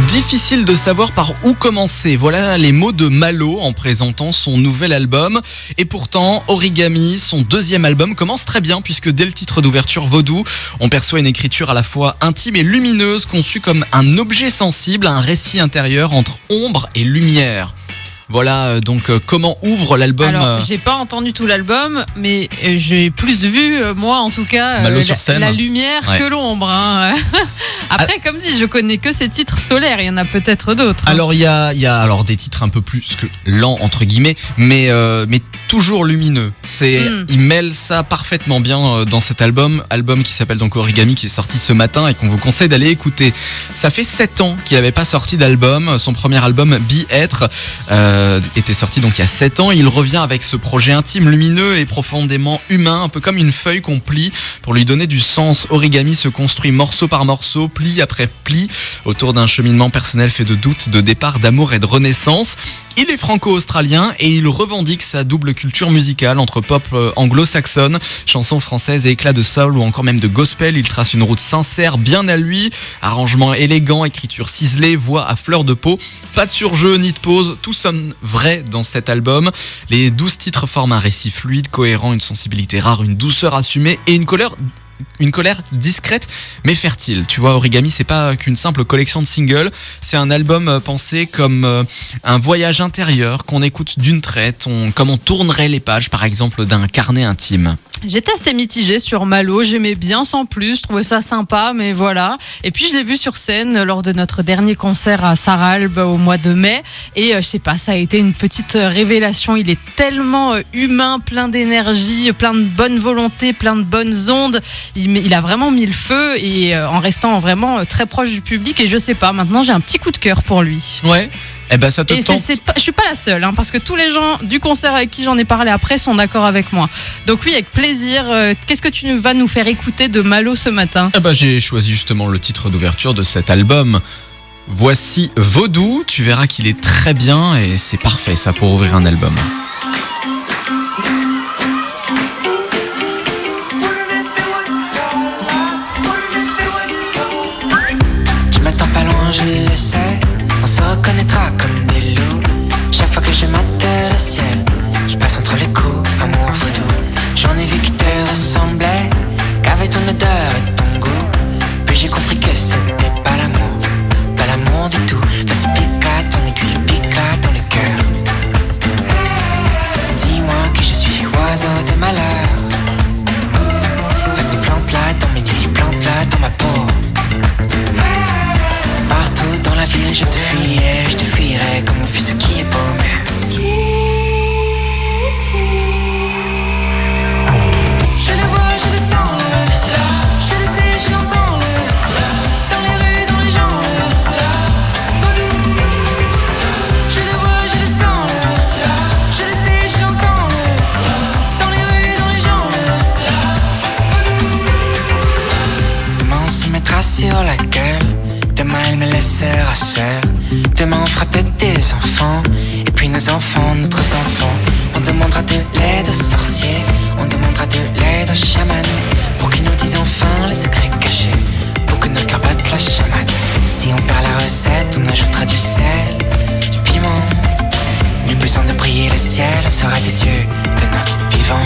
Difficile de savoir par où commencer. Voilà les mots de Malo en présentant son nouvel album. Et pourtant, Origami, son deuxième album, commence très bien puisque dès le titre d'ouverture Vaudou, on perçoit une écriture à la fois intime et lumineuse, conçue comme un objet sensible, un récit intérieur entre ombre et lumière. Voilà donc comment ouvre l'album. Alors, j'ai pas entendu tout l'album, mais j'ai plus vu, moi en tout cas, Malo sur scène. la lumière que l'ombre. Hein. Après, comme dit, je connais que ces titres solaires, il y en a peut-être d'autres. Hein. Alors, il y a alors des titres un peu plus que lents, entre guillemets, mais toujours lumineux. Il mêle ça parfaitement bien dans cet album qui s'appelle donc Origami, qui est sorti ce matin et qu'on vous conseille d'aller écouter. Ça fait 7 ans qu'il n'avait pas sorti d'album. Son premier album, Bi-être, était sorti donc il y a 7 ans. Il revient avec ce projet intime, lumineux et profondément humain, un peu comme une feuille qu'on plie pour lui donner du sens. Origami se construit morceau par morceau, pli après pli, autour d'un cheminement personnel fait de doutes, de départ, d'amour et de renaissance. Il est franco-australien et il revendique sa double culture musicale entre pop anglo-saxonne, chansons françaises et éclats de soul ou encore même de gospel. Il trace une route sincère, bien à lui, arrangement élégant, écriture ciselée, voix à fleur de peau, pas de surjeu ni de pause, tout sonne vrai dans cet album. Les 12 titres forment un récit fluide, cohérent, une sensibilité rare, une douceur assumée et une colère discrète mais fertile. Tu vois, Origami, c'est pas qu'une simple collection de singles, c'est un album pensé comme un voyage intérieur qu'on écoute d'une traite, comme on tournerait les pages par exemple d'un carnet intime. J'étais assez mitigée sur Malo, j'aimais bien sans plus, je trouvais ça sympa, mais voilà. Et puis je l'ai vu sur scène lors de notre dernier concert à Sarralbe au mois de mai. Et je sais pas, ça a été une petite révélation. Il est tellement humain, plein d'énergie, plein de bonne volonté, plein de bonnes ondes. Il a vraiment mis le feu et en restant vraiment très proche du public. Et je sais pas, maintenant j'ai un petit coup de cœur pour lui. Ouais. Eh ben ça te tente. Je suis pas la seule, hein, parce que tous les gens du concert avec qui j'en ai parlé après sont d'accord avec moi. Donc oui, avec plaisir. Qu'est-ce que tu vas nous faire écouter de Malo ce matin ? Eh ben, j'ai choisi justement le titre d'ouverture de cet album. Voici Vaudou. Tu verras qu'il est très bien et c'est parfait ça pour ouvrir un album. Tu m'attends pas loin, je le sais. On se reconnaîtra comme des loups. Chaque fois que je mate le ciel, je passe entre les coups, amour vaudou. J'en ai vu qui te ressemblaient, qu'avait ton odeur et ton goût. Puis j'ai compris que c'était pas l'amour du tout. Vas-y pique-là, ton aiguille pique-là dans le cœur. Dis-moi que je suis oiseau de malheur. Vas-y plante-la dans mes nuits, plante-la dans ma peau. Partout dans la ville je te fuyais, je te fuirais comme on fuit ce qui est beau. Mais je le vois, je le sens, je le sais, je l'entends, dans les rues, dans les gens, je le vois, je le sens, je le sais, je l'entends, dans les rues, dans les gens. Demain on se mettra sur la gueule. Demain elle me laissera seule. Demain on fera peut-être des enfants. Et puis nos enfants, notre enfants. On demandera de l'aide aux sorciers. On demandera de l'aide aux chamans. Pour qu'ils nous disent enfin les secrets cachés. Pour que notre cœur batte la chamade. Si on perd la recette, on ajoutera du sel, du piment. Nul besoin de prier le ciel. On sera des dieux de notre vivant.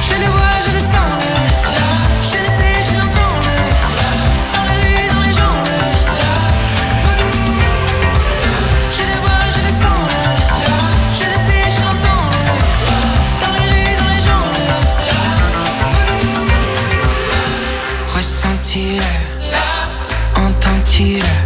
Je le vois, je le sens. Ressens-tu-le? Entends-tu-le?